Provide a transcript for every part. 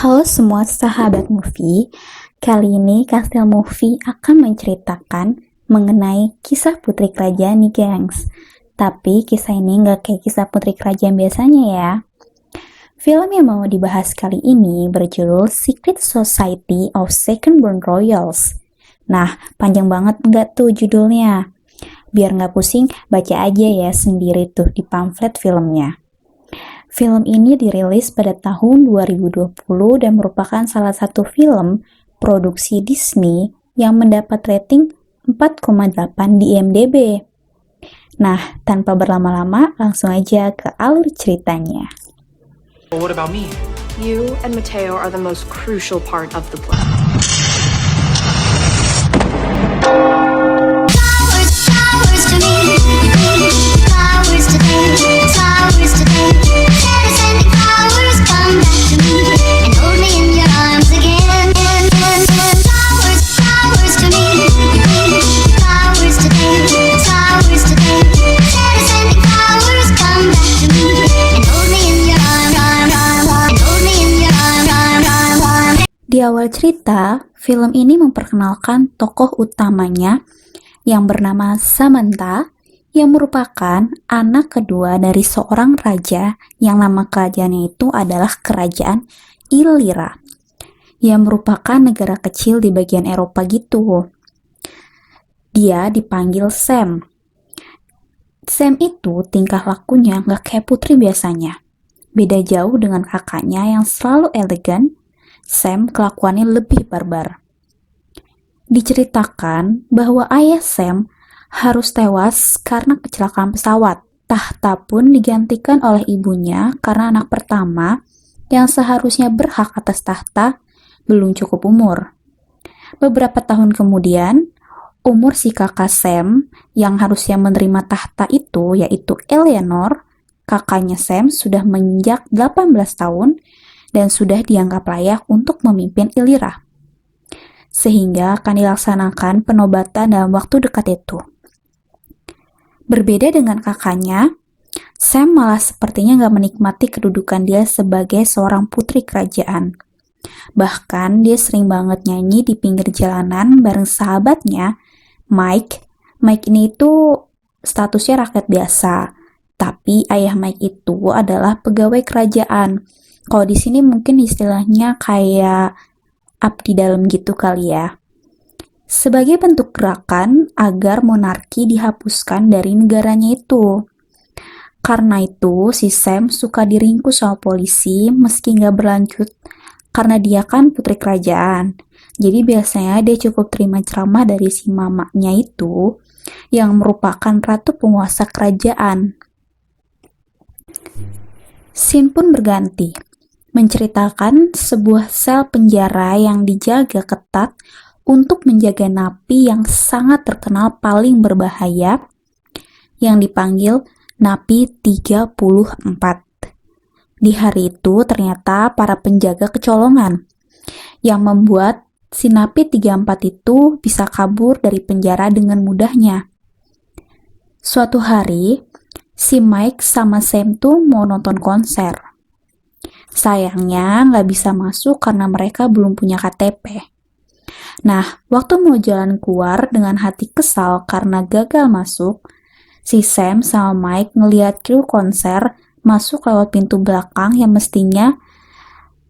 Halo semua sahabat movie, kali ini Kastil Movie akan menceritakan mengenai kisah putri kerajaan nih gengs. Tapi kisah ini nggak kayak kisah putri kerajaan biasanya ya. Film yang mau dibahas kali ini berjudul Secret Society of Second Born Royals. Nah, panjang banget nggak tuh judulnya? Biar nggak pusing, baca aja ya sendiri tuh di pamflet filmnya. Film ini dirilis pada tahun 2020 dan merupakan salah satu film produksi Disney yang mendapat rating 4,8 di IMDb. Nah, tanpa berlama-lama, langsung aja ke alur ceritanya. Well, what about me? You and Mateo are the most crucial part of the plan. Flowers to me, flowers today, flowers today. Let us sending flowers come back to me and hold me in your arms again. Flowers, flowers to me, flowers today, flowers today. Let us sending flowers come back to me and hold me in your arms, and hold me in your arms. Di awal cerita, film ini memperkenalkan tokoh utamanya yang bernama Samantha, yang merupakan anak kedua dari seorang raja yang nama kerajaannya itu adalah Kerajaan Illyria, yang merupakan negara kecil di bagian Eropa gitu. Dia dipanggil Sam. Sam itu tingkah lakunya nggak kayak putri biasanya. Beda jauh dengan kakaknya yang selalu elegan, Sam kelakuannya lebih barbar. Diceritakan bahwa ayah Sam harus tewas karena kecelakaan pesawat. Tahta pun digantikan oleh ibunya karena anak pertama yang seharusnya berhak atas tahta belum cukup umur. Beberapa tahun kemudian, umur si kakak Sam yang harusnya menerima tahta itu yaitu Eleanor, kakaknya Sam sudah menginjak 18 tahun dan sudah dianggap layak untuk memimpin Illyria. Sehingga akan dilaksanakan penobatan dalam waktu dekat itu. Berbeda dengan kakaknya, Sam malah sepertinya gak menikmati kedudukan dia sebagai seorang putri kerajaan. Bahkan dia sering banget nyanyi di pinggir jalanan bareng sahabatnya, Mike. Mike ini itu statusnya rakyat biasa, tapi ayah Mike itu adalah pegawai kerajaan. Kalau di sini mungkin istilahnya kayak abdi dalam gitu kali ya. Sebagai bentuk gerakan agar monarki dihapuskan dari negaranya itu. Karena itu, si Sam suka diringkus sama polisi meski nggak berlanjut karena dia kan putri kerajaan. Jadi biasanya dia cukup terima ceramah dari si mamanya itu yang merupakan ratu penguasa kerajaan. Scene pun berganti, menceritakan sebuah sel penjara yang dijaga ketat untuk menjaga napi yang sangat terkenal paling berbahaya yang dipanggil Napi 34. Di hari itu ternyata para penjaga kecolongan yang membuat si Napi 34 itu bisa kabur dari penjara dengan mudahnya. Suatu hari, si Mike sama Sam tuh mau nonton konser. Sayangnya nggak bisa masuk karena mereka belum punya KTP. Nah, waktu mau jalan keluar dengan hati kesal karena gagal masuk, si Sam sama Mike ngeliat kru konser masuk lewat pintu belakang yang mestinya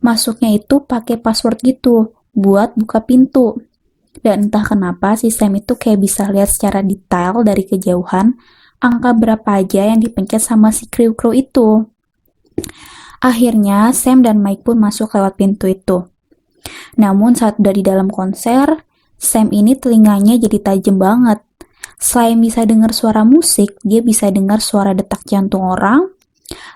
masuknya itu pakai password gitu buat buka pintu. Dan entah kenapa si Sam itu kayak bisa lihat secara detail dari kejauhan angka berapa aja yang dipencet sama si kru itu. Akhirnya Sam dan Mike pun masuk lewat pintu itu. Namun saat udah di dalam konser, Sam ini telinganya jadi tajam banget. Selain bisa dengar suara musik, dia bisa dengar suara detak jantung orang,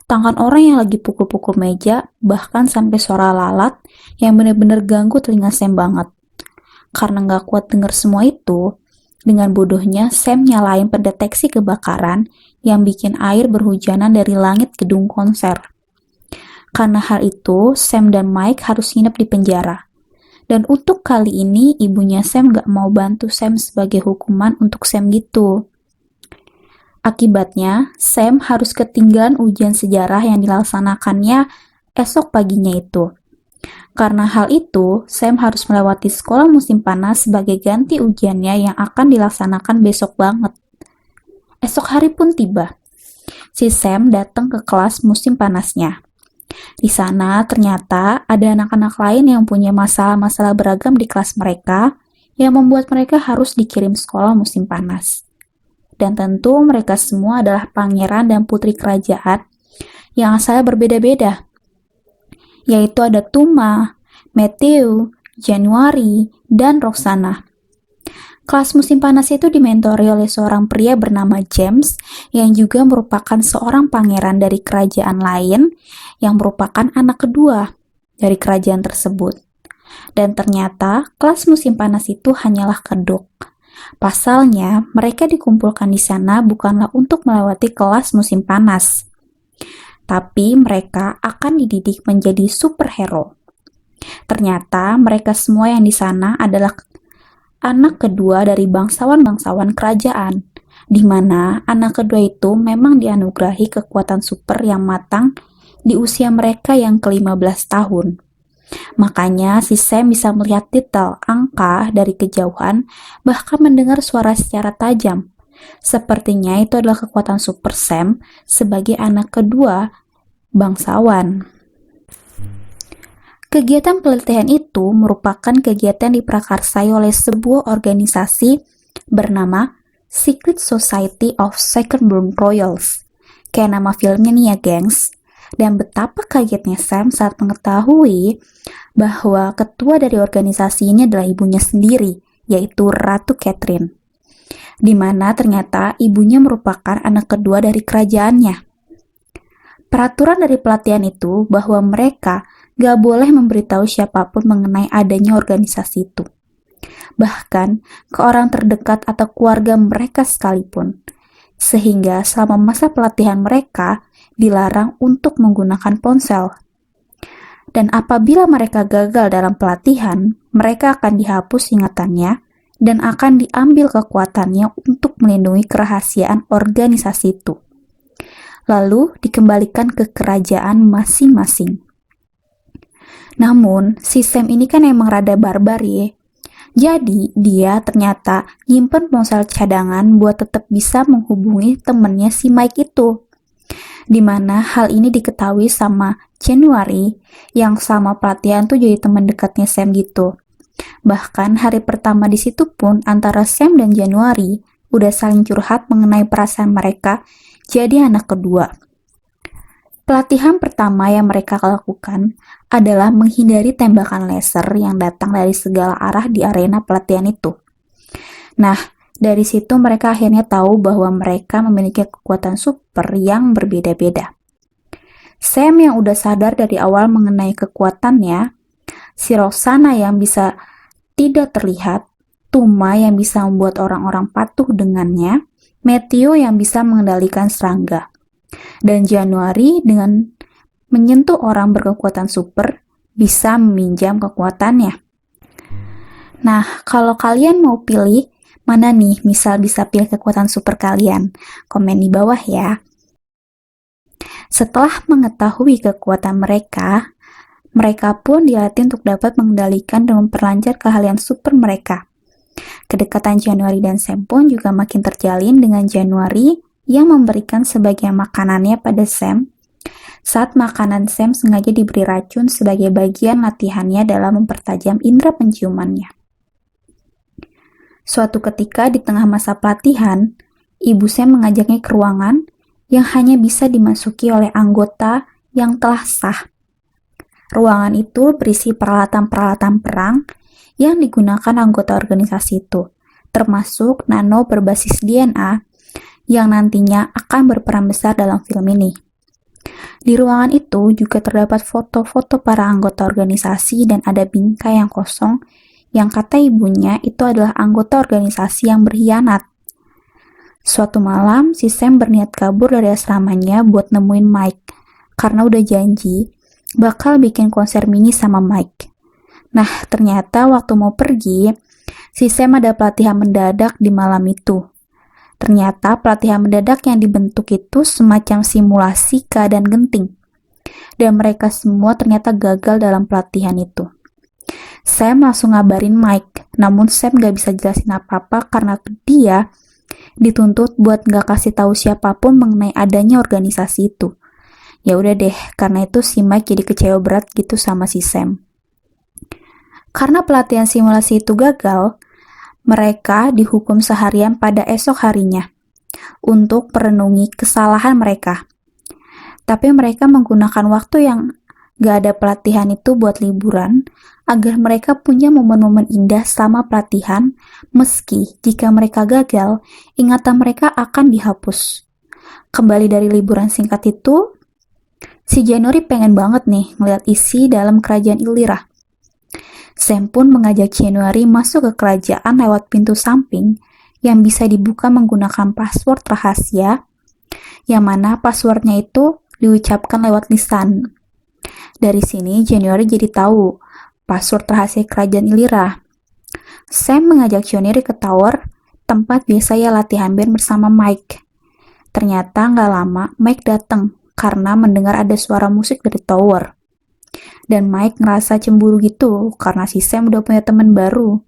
tangan orang yang lagi pukul-pukul meja, bahkan sampai suara lalat yang benar-benar ganggu telinga Sam banget. Karena nggak kuat dengar semua itu, dengan bodohnya Sam nyalain pendeteksi kebakaran yang bikin air berhujanan dari langit gedung konser. Karena hal itu, Sam dan Mike harus nginep di penjara. Dan untuk kali ini, ibunya Sam gak mau bantu Sam sebagai hukuman untuk Sam gitu. Akibatnya, Sam harus ketinggalan ujian sejarah yang dilaksanakannya esok paginya itu. Karena hal itu, Sam harus melewati sekolah musim panas sebagai ganti ujiannya yang akan dilaksanakan besok banget. Esok hari pun tiba. Si Sam datang ke kelas musim panasnya. Di sana ternyata ada anak-anak lain yang punya masalah-masalah beragam di kelas mereka yang membuat mereka harus dikirim sekolah musim panas. Dan tentu mereka semua adalah pangeran dan putri kerajaan yang asalnya berbeda-beda, yaitu ada Tuma, Matthew, January, dan Roxana. Kelas musim panas itu dimentori oleh seorang pria bernama James yang juga merupakan seorang pangeran dari kerajaan lain yang merupakan anak kedua dari kerajaan tersebut. Dan ternyata kelas musim panas itu hanyalah kedok. Pasalnya, mereka dikumpulkan di sana bukanlah untuk melewati kelas musim panas, tapi mereka akan dididik menjadi superhero. Ternyata mereka semua yang di sana adalah anak kedua dari bangsawan-bangsawan kerajaan, di mana anak kedua itu memang dianugerahi kekuatan super yang matang di usia mereka yang ke-15 tahun. Makanya si Sam bisa melihat detail angka dari kejauhan, bahkan mendengar suara secara tajam. Sepertinya itu adalah kekuatan super Sam sebagai anak kedua bangsawan. Kegiatan pelatihan itu merupakan kegiatan diprakarsai oleh sebuah organisasi bernama Secret Society of Second-Born Royals. Kayak nama filmnya nih ya, gengs. Dan betapa kagetnya Sam saat mengetahui bahwa ketua dari organisasi ini adalah ibunya sendiri, yaitu Ratu Catherine. Di mana ternyata ibunya merupakan anak kedua dari kerajaannya. Peraturan dari pelatihan itu bahwa mereka gak boleh memberitahu siapapun mengenai adanya organisasi itu. Bahkan ke orang terdekat atau keluarga mereka sekalipun. Sehingga selama masa pelatihan mereka dilarang untuk menggunakan ponsel. Dan apabila mereka gagal dalam pelatihan, mereka akan dihapus ingatannya dan akan diambil kekuatannya untuk melindungi kerahasiaan organisasi itu. Lalu dikembalikan ke kerajaan masing-masing. Namun, si Sam ini kan emang rada barbar ya. Jadi, dia ternyata nyimpen ponsel cadangan buat tetap bisa menghubungi temennya si Mike itu. Dimana hal ini diketahui sama January yang sama pelatihan tuh jadi teman dekatnya Sam gitu. Bahkan hari pertama di situ pun antara Sam dan January udah saling curhat mengenai perasaan mereka jadi anak kedua. Pelatihan pertama yang mereka lakukan adalah menghindari tembakan laser yang datang dari segala arah di arena pelatihan itu. Nah, dari situ mereka akhirnya tahu bahwa mereka memiliki kekuatan super yang berbeda-beda. Sam yang udah sadar dari awal mengenai kekuatannya, si Roxana yang bisa tidak terlihat, Tuma yang bisa membuat orang-orang patuh dengannya, Matthew yang bisa mengendalikan serangga, dan January dengan menyentuh orang berkekuatan super bisa meminjam kekuatannya. Nah, kalau kalian mau pilih, mana nih misal bisa pilih kekuatan super kalian? Komen di bawah ya. Setelah mengetahui kekuatan mereka, mereka pun dilatih untuk dapat mengendalikan dan memperlancar keahlian super mereka. Kedekatan January dan Sam pun juga makin terjalin dengan January yang memberikan sebagian makanannya pada Sam, saat makanan Sam sengaja diberi racun sebagai bagian latihannya dalam mempertajam indera penciumannya. Suatu ketika di tengah masa pelatihan, ibu Sam mengajaknya ke ruangan yang hanya bisa dimasuki oleh anggota yang telah sah. Ruangan itu berisi peralatan-peralatan perang yang digunakan anggota organisasi itu, termasuk nano berbasis DNA yang nantinya akan berperan besar dalam film ini. Di ruangan itu juga terdapat foto-foto para anggota organisasi dan ada bingkai yang kosong yang kata ibunya itu adalah anggota organisasi yang berkhianat. Suatu malam, si Sam berniat kabur dari asramanya buat nemuin Mike, karena udah janji bakal bikin konser mini sama Mike. Nah, ternyata waktu mau pergi, si Sam ada pelatihan mendadak di malam itu. Ternyata pelatihan mendadak yang dibentuk itu semacam simulasi keadaan genting. Dan mereka semua ternyata gagal dalam pelatihan itu. Sam langsung ngabarin Mike, namun Sam gak bisa jelasin apa-apa karena dia dituntut buat gak kasih tahu siapapun mengenai adanya organisasi itu. Ya udah deh, karena itu si Mike jadi kecewa berat gitu sama si Sam. Karena pelatihan simulasi itu gagal, mereka dihukum seharian pada esok harinya untuk merenungi kesalahan mereka. Tapi mereka menggunakan waktu yang gak ada pelatihan itu buat liburan, agar mereka punya momen-momen indah selama pelatihan, meski jika mereka gagal, ingatan mereka akan dihapus. Kembali dari liburan singkat itu, si January pengen banget nih ngeliat isi dalam kerajaan Illyria. Sam pun mengajak January masuk ke kerajaan lewat pintu samping yang bisa dibuka menggunakan password rahasia, yang mana passwordnya itu diucapkan lewat lisan. Dari sini January jadi tahu password rahasia kerajaan Illyria. Sam mengajak January ke tower, tempat biasa ia latihan band bersama Mike. Ternyata nggak lama Mike datang karena mendengar ada suara musik dari tower. Dan Mike ngerasa cemburu gitu karena si Sam udah punya teman baru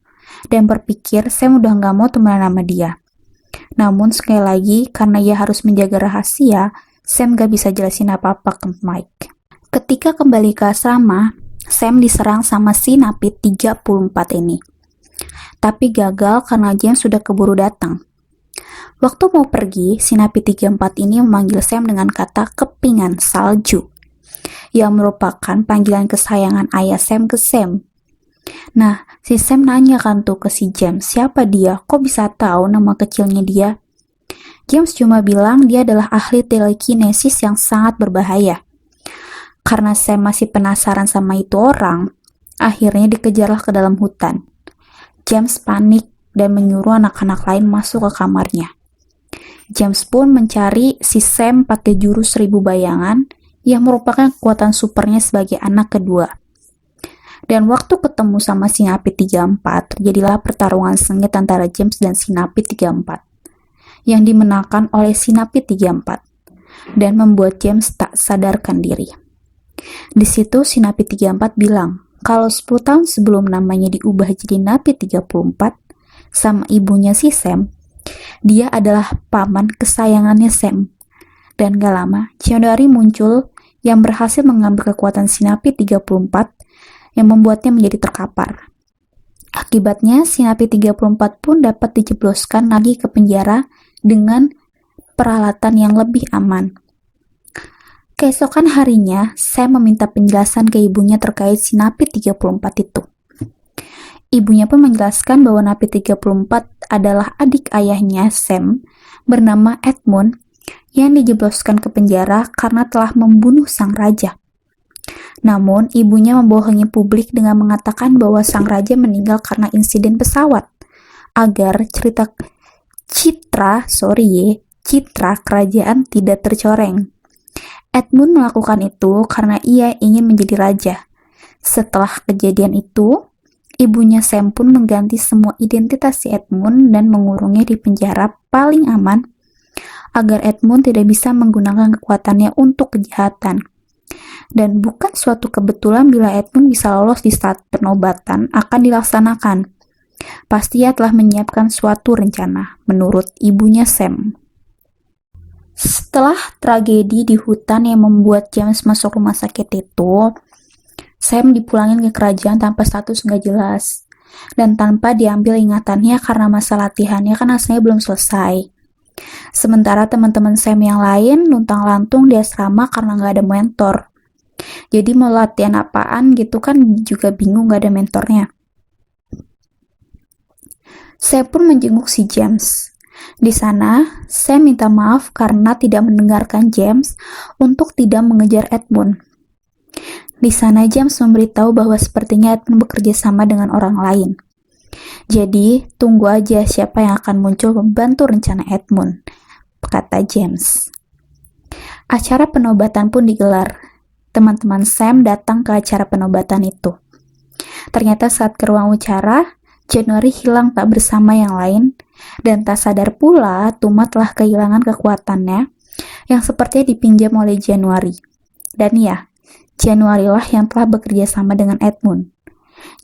dan berpikir Sam udah nggak mau temenan sama dia. Namun sekali lagi karena ia harus menjaga rahasia, Sam gak bisa jelasin apa-apa ke Mike. Ketika kembali ke asrama, Sam diserang sama si Napi 34 ini. Tapi gagal karena James sudah keburu datang. Waktu mau pergi, si Napi 34 ini memanggil Sam dengan kata kepingan salju, yang merupakan panggilan kesayangan ayah Sam ke Sam. Nah, si Sam nanya kan tuh ke si James, siapa dia? Kok bisa tahu nama kecilnya dia? James cuma bilang dia adalah ahli telekinesis yang sangat berbahaya. Karena Sam masih penasaran sama itu orang, akhirnya dikejarlah ke dalam hutan. James panik dan menyuruh anak-anak lain masuk ke kamarnya. James pun mencari si Sam pakai jurus 1000 bayangan yang merupakan kekuatan supernya sebagai anak kedua. Dan waktu ketemu sama si Napi 34, terjadilah pertarungan sengit antara James dan si Napi 34. Yang dimenangkan oleh si Napi 34 dan membuat James tak sadarkan diri. Di situ si Napi 34 bilang kalau 10 tahun sebelum namanya diubah jadi Napi 34 sama ibunya si Sam, dia adalah paman kesayangannya Sam. Dan gak lama, January muncul yang berhasil mengambil kekuatan si Napi 34 yang membuatnya menjadi terkapar. Akibatnya, si Napi 34 pun dapat dijebloskan lagi ke penjara dengan peralatan yang lebih aman. Keesokan harinya, Sam meminta penjelasan ke ibunya terkait si Napi 34 itu. Ibunya pun menjelaskan bahwa Napi 34 adalah adik ayahnya Sam bernama Edmund yang dijebloskan ke penjara karena telah membunuh sang raja. Namun, ibunya membohongi publik dengan mengatakan bahwa sang raja meninggal karena insiden pesawat, agar citra kerajaan tidak tercoreng. Edmund melakukan itu karena ia ingin menjadi raja. Setelah kejadian itu, ibunya Sam pun mengganti semua identitas si Edmund dan mengurungnya di penjara paling aman agar Edmund tidak bisa menggunakan kekuatannya untuk kejahatan. Dan bukan suatu kebetulan bila Edmund bisa lolos di saat penobatan akan dilaksanakan. Pasti ia telah menyiapkan suatu rencana, menurut ibunya Sam. Setelah tragedi di hutan yang membuat James masuk rumah sakit itu, Sam dipulangin ke kerajaan tanpa status nggak jelas dan tanpa diambil ingatannya karena masa latihannya kan asalnya belum selesai. Sementara teman-teman Sam yang lain luntang-lantung di asrama karena nggak ada mentor. Jadi mau latihan apaan gitu kan juga bingung nggak ada mentornya. Sam pun menjenguk si James. Di sana, Sam minta maaf karena tidak mendengarkan James untuk tidak mengejar Edmund. Di sana James memberitahu bahwa sepertinya Edmund bekerja sama dengan orang lain. Jadi, tunggu aja siapa yang akan muncul membantu rencana Edmund, kata James. Acara penobatan pun digelar. Teman-teman Sam datang ke acara penobatan itu. Ternyata saat ke ruang acara, January hilang tak bersama yang lain, dan tak sadar pula Tuma telah kehilangan kekuatannya yang sepertinya dipinjam oleh January. Dan ya, Januari lah yang telah bekerja sama dengan Edmund.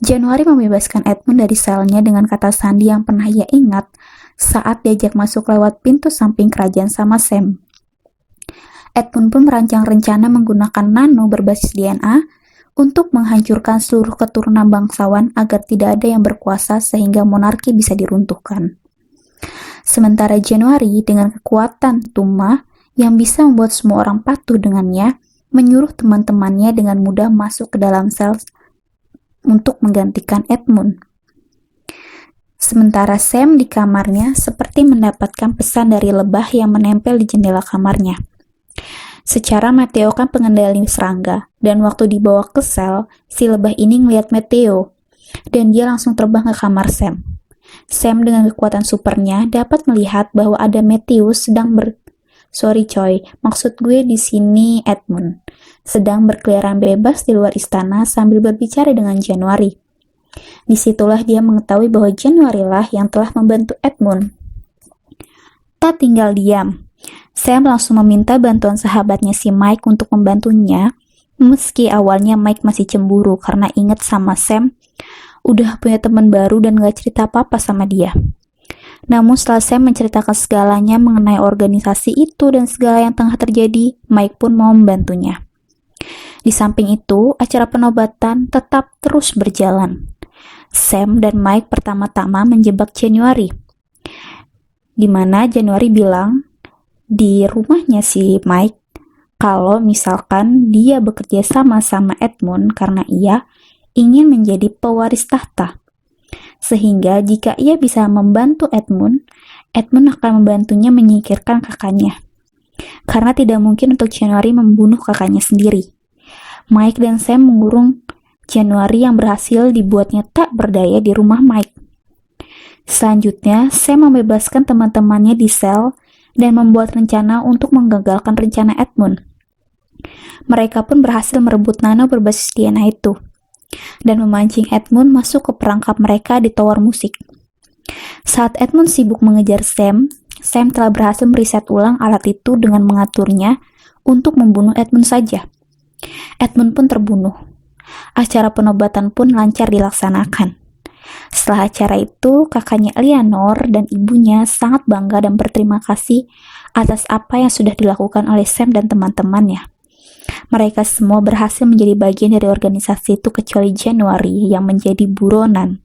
Januari membebaskan Edmund dari selnya dengan kata sandi yang pernah ia ingat saat diajak masuk lewat pintu samping kerajaan sama Sam. Edmund pun merancang rencana menggunakan nano berbasis DNA untuk menghancurkan seluruh keturunan bangsawan agar tidak ada yang berkuasa sehingga monarki bisa diruntuhkan. Sementara Januari dengan kekuatan Tuma yang bisa membuat semua orang patuh dengannya, menyuruh teman-temannya dengan mudah masuk ke dalam sel untuk menggantikan Edmund. Sementara Sam di kamarnya seperti mendapatkan pesan dari lebah yang menempel di jendela kamarnya. Secara Matteo kan pengendali serangga, dan waktu dibawa ke sel, si lebah ini ngeliat Matteo, dan dia langsung terbang ke kamar Sam. Sam dengan kekuatan supernya dapat melihat bahwa ada Matteo sedang maksud gue di sini Edmund, sedang berkeliaran bebas di luar istana sambil berbicara dengan Januari. Disitulah dia mengetahui bahwa Januari lah yang telah membantu Edmund. Tak tinggal diam. Sam langsung meminta bantuan sahabatnya si Mike untuk membantunya, meski awalnya Mike masih cemburu karena inget sama Sam udah punya teman baru dan gak cerita apa-apa sama dia. Namun setelah Sam menceritakan segalanya mengenai organisasi itu dan segala yang tengah terjadi, Mike pun mau membantunya. Di samping itu, acara penobatan tetap terus berjalan. Sam dan Mike pertama-tama menjebak Januari, di mana Januari bilang di rumahnya si Mike kalau misalkan dia bekerja sama Edmund karena ia ingin menjadi pewaris tahta. Sehingga jika ia bisa membantu Edmund akan membantunya menyingkirkan kakaknya. Karena tidak mungkin untuk Januari membunuh kakaknya sendiri. Mike dan Sam mengurung Januari yang berhasil dibuatnya tak berdaya di rumah Mike. Selanjutnya, Sam membebaskan teman-temannya di sel dan membuat rencana untuk menggagalkan rencana Edmund. Mereka pun berhasil merebut nano berbasis DNA itu dan memancing Edmund masuk ke perangkap mereka di tower musik. Saat Edmund sibuk mengejar Sam telah berhasil meriset ulang alat itu dengan mengaturnya untuk membunuh Edmund saja. Edmund pun terbunuh. Acara penobatan pun lancar dilaksanakan. Setelah acara itu, kakaknya Eleanor dan ibunya sangat bangga dan berterima kasih atas apa yang sudah dilakukan oleh Sam dan teman-temannya. Mereka semua berhasil menjadi bagian dari organisasi itu kecuali Januari yang menjadi buronan.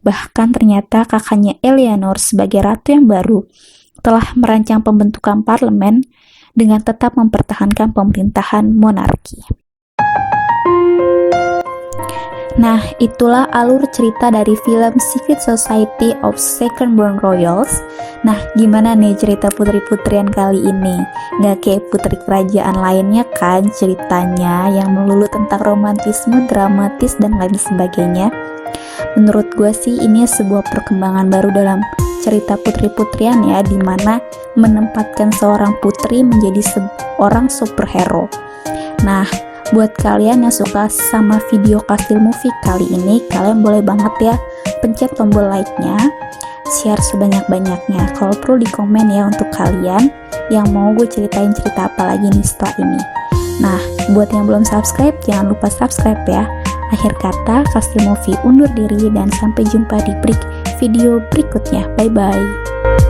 Bahkan ternyata kakaknya Eleanor sebagai ratu yang baru telah merancang pembentukan parlemen dengan tetap mempertahankan pemerintahan monarki. Nah, itulah alur cerita dari film Secret Society of Second Born Royals. Nah, gimana nih cerita putri-putrian kali ini? Gak kayak putri kerajaan lainnya kan ceritanya yang melulu tentang romantisme, dramatis, dan lain sebagainya. Menurut gue sih ini sebuah perkembangan baru dalam cerita putri-putrian ya, dimana menempatkan seorang putri menjadi seorang superhero. Nah, buat kalian yang suka sama video Kastil Movie kali ini, kalian boleh banget ya pencet tombol like-nya, share sebanyak-banyaknya. Kalau perlu di komen ya untuk kalian yang mau gue ceritain cerita apa lagi nih setelah ini. Nah, buat yang belum subscribe, jangan lupa subscribe ya. Akhir kata, Kastil Movie undur diri dan sampai jumpa di video berikutnya. Bye-bye.